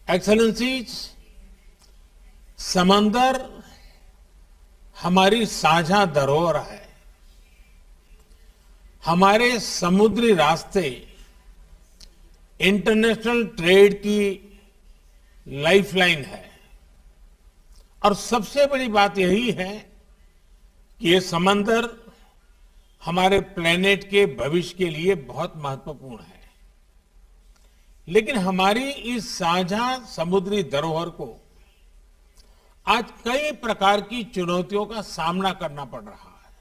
Excellencies, समंदर हमारी साझा धरोहर है। हमारे समुद्री रास्ते इंटरनेशनल ट्रेड की लाइफलाइन है और सबसे बड़ी बात यही है कि ये समंदर हमारे प्लेनेट के भविष्य के लिए बहुत महत्वपूर्ण है। लेकिन हमारी इस साझा समुद्री धरोहर को आज कई प्रकार की चुनौतियों का सामना करना पड़ रहा है।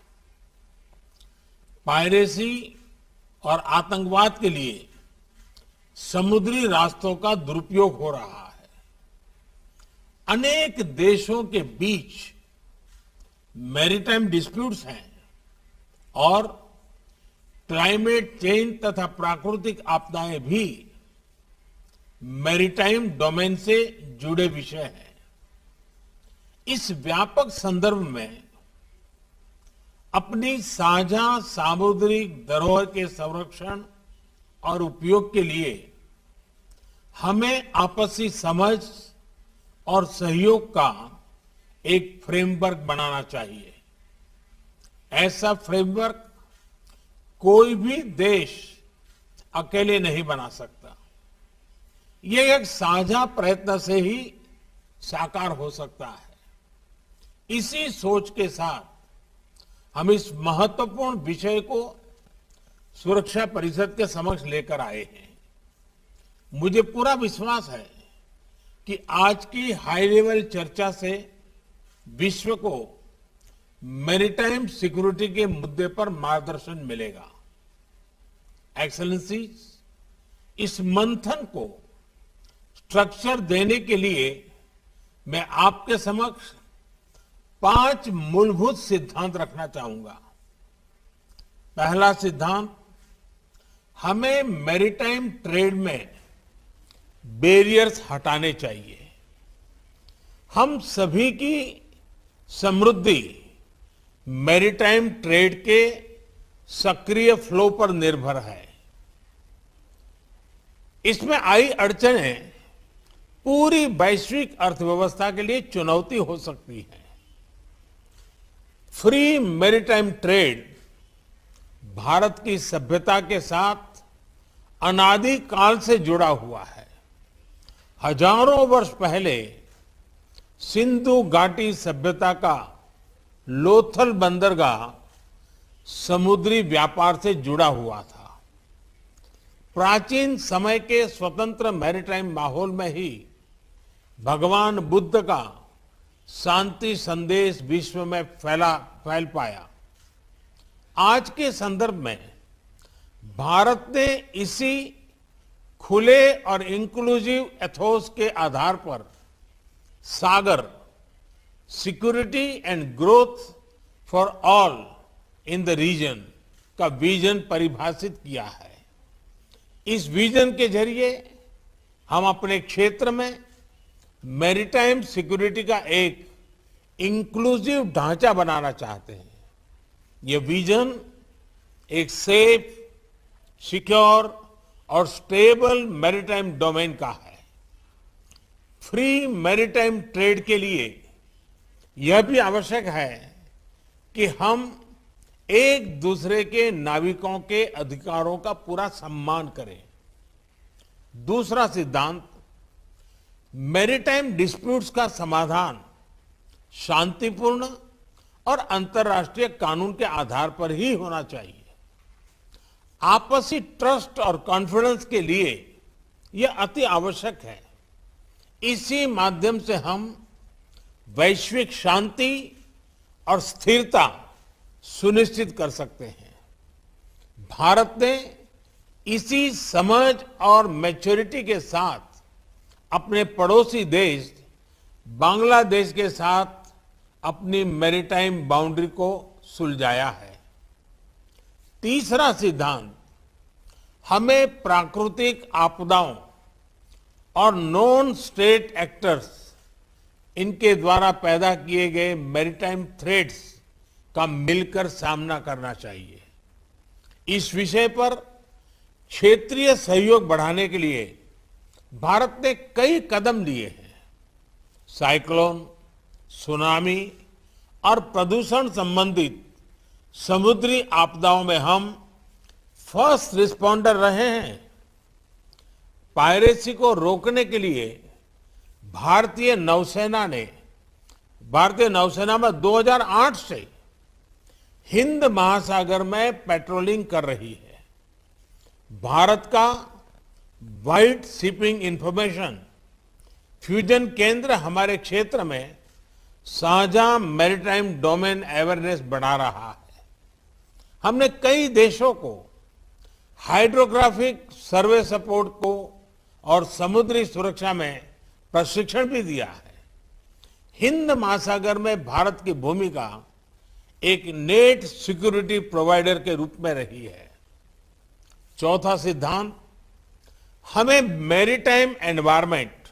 पायरेसी और आतंकवाद के लिए समुद्री रास्तों का दुरुपयोग हो रहा है। अनेक देशों के बीच मैरीटाइम डिस्प्यूट्स हैं और क्लाइमेट चेंज तथा प्राकृतिक आपदाएं भी मैरीटाइम डोमेन से जुड़े विषय हैं। इस व्यापक संदर्भ में अपनी साझा सामुद्रिक धरोहर के संरक्षण और उपयोग के लिए हमें आपसी समझ और सहयोग का एक फ्रेमवर्क बनाना चाहिए। ऐसा फ्रेमवर्क कोई भी देश अकेले नहीं बना सकता। ये एक साझा प्रयत्न से ही साकार हो सकता है। इसी सोच के साथ हम इस महत्वपूर्ण विषय को सुरक्षा परिषद के समक्ष लेकर आए हैं। मुझे पूरा विश्वास है कि आज की हाई लेवल चर्चा से विश्व को मैरीटाइम सिक्योरिटी के मुद्दे पर मार्गदर्शन मिलेगा। एक्सेलेंसीज, इस मंथन को स्ट्रक्चर देने के लिए मैं आपके समक्ष 5 मूलभूत सिद्धांत रखना चाहूंगा। पहला सिद्धांत, हमें मैरीटाइम ट्रेड में बैरियर्स हटाने चाहिए। हम सभी की समृद्धि मैरीटाइम ट्रेड के सक्रिय फ्लो पर निर्भर है। इसमें आई अड़चनें पूरी वैश्विक अर्थव्यवस्था के लिए चुनौती हो सकती है। फ्री मैरीटाइम ट्रेड भारत की सभ्यता के साथ अनादि काल से जुड़ा हुआ है। हजारों वर्ष पहले सिंधु घाटी सभ्यता का लोथल बंदरगाह समुद्री व्यापार से जुड़ा हुआ था। प्राचीन समय के स्वतंत्र मैरीटाइम माहौल में ही भगवान बुद्ध का शांति संदेश विश्व में फैल पाया। आज के संदर्भ में भारत ने इसी खुले और इंक्लूसिव एथोस के आधार पर Sagar, security and growth for all in the region का विजन परिभाषित किया है। इस विजन के जरिए हम अपने क्षेत्र में मैरीटाइम सिक्योरिटी का एक इंक्लूसिव ढांचा बनाना चाहते हैं। ये विजन एक सेफ, सिक्योर और स्टेबल मैरीटाइम डोमेन का है। फ्री मैरीटाइम ट्रेड के लिए यह भी आवश्यक है कि हम एक दूसरे के नाविकों के अधिकारों का पूरा सम्मान करें। दूसरा सिद्धांत, मैरीटाइम डिस्प्यूट्स का समाधान शांतिपूर्ण और अंतर्राष्ट्रीय कानून के आधार पर ही होना चाहिए। आपसी ट्रस्ट और कॉन्फिडेंस के लिए यह अति आवश्यक है। इसी माध्यम से हम वैश्विक शांति और स्थिरता सुनिश्चित कर सकते हैं। भारत ने इसी समझ और मैच्योरिटी के साथ अपने पड़ोसी देश बांग्लादेश के साथ अपनी मैरीटाइम बाउंड्री को सुलझाया है। तीसरा सिद्धांत, हमें प्राकृतिक आपदाओं और नॉन स्टेट एक्टर्स, इनके द्वारा पैदा किए गए मैरीटाइम थ्रेट्स का मिलकर सामना करना चाहिए। इस विषय पर क्षेत्रीय सहयोग बढ़ाने के लिए भारत ने कई कदम लिए हैं। साइक्लोन, सुनामी और प्रदूषण संबंधित समुद्री आपदाओं में हम फर्स्ट रिस्पॉन्डर रहे हैं। पायरेसी को रोकने के लिए भारतीय नौसेना में 2008 से हिंद महासागर में पेट्रोलिंग कर रही है। भारत का वाइट शिपिंग इंफॉर्मेशन फ्यूजन केंद्र हमारे क्षेत्र में साझा मैरीटाइम डोमेन अवेयरनेस बढ़ा रहा है। हमने कई देशों को हाइड्रोग्राफिक सर्वे सपोर्ट को और समुद्री सुरक्षा में प्रशिक्षण भी दिया है। हिंद महासागर में भारत की भूमिका एक नेट सिक्योरिटी प्रोवाइडर के रूप में रही है। चौथा सिद्धांत, हमें मैरीटाइम एनवायरनमेंट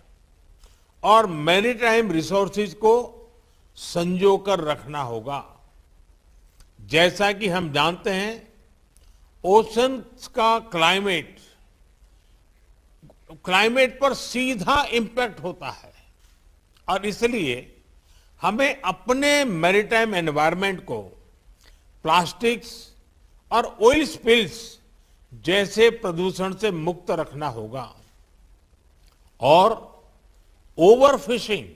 और मैरीटाइम रिसोर्सेज को संजोकर रखना होगा। जैसा कि हम जानते हैं, ओशन का क्लाइमेट पर सीधा इंपैक्ट होता है और इसलिए हमें अपने मैरीटाइम एनवायरनमेंट को प्लास्टिक्स और ऑयल स्पिल्स जैसे प्रदूषण से मुक्त रखना होगा और ओवरफिशिंग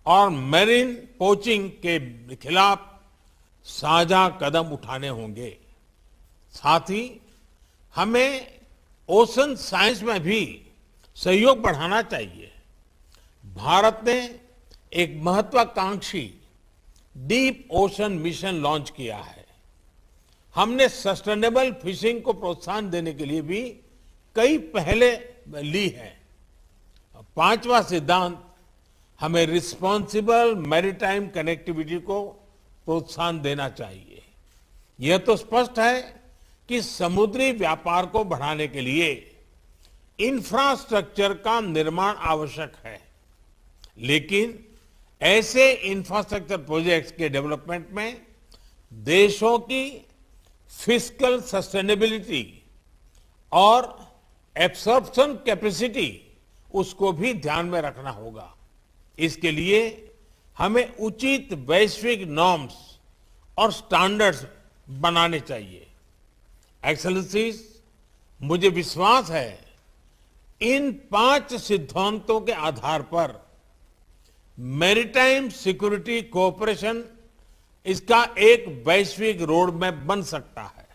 और मैरीन पोचिंग के खिलाफ साझा कदम उठाने होंगे। साथ ही हमें ओशन साइंस में भी सहयोग बढ़ाना चाहिए। भारत ने एक महत्वाकांक्षी डीप ओशन मिशन लॉन्च किया है। हमने सस्टेनेबल फिशिंग को प्रोत्साहन देने के लिए भी कई पहले ली हैं। पांचवा सिद्धांत, हमें रिस्पॉन्सिबल मैरीटाइम कनेक्टिविटी को प्रोत्साहन देना चाहिए। यह तो स्पष्ट है कि समुद्री व्यापार को बढ़ाने के लिए इंफ्रास्ट्रक्चर का निर्माण आवश्यक है, लेकिन ऐसे इंफ्रास्ट्रक्चर प्रोजेक्ट्स के डेवलपमेंट में देशों की फिस्कल सस्टेनेबिलिटी और एब्सॉर्प्शन कैपेसिटी उसको भी ध्यान में रखना होगा। इसके लिए हमें उचित वैश्विक नॉर्म्स और स्टैंडर्ड्स बनाने चाहिए। एक्सेलेंसीज, मुझे विश्वास है इन 5 सिद्धांतों के आधार पर मैरीटाइम सिक्योरिटी कोऑपरेशन इसका एक वैश्विक रोड मैप बन सकता है।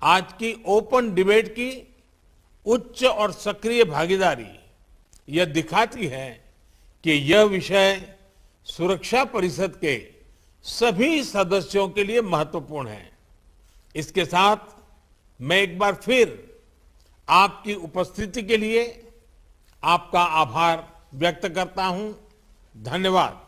आज की ओपन डिबेट की उच्च और सक्रिय भागीदारी यह दिखाती है कि यह विषय सुरक्षा परिषद के सभी सदस्यों के लिए महत्वपूर्ण है। इसके साथ मैं एक बार फिर आपकी उपस्थिति के लिए आपका आभार व्यक्त करता हूं। धन्यवाद।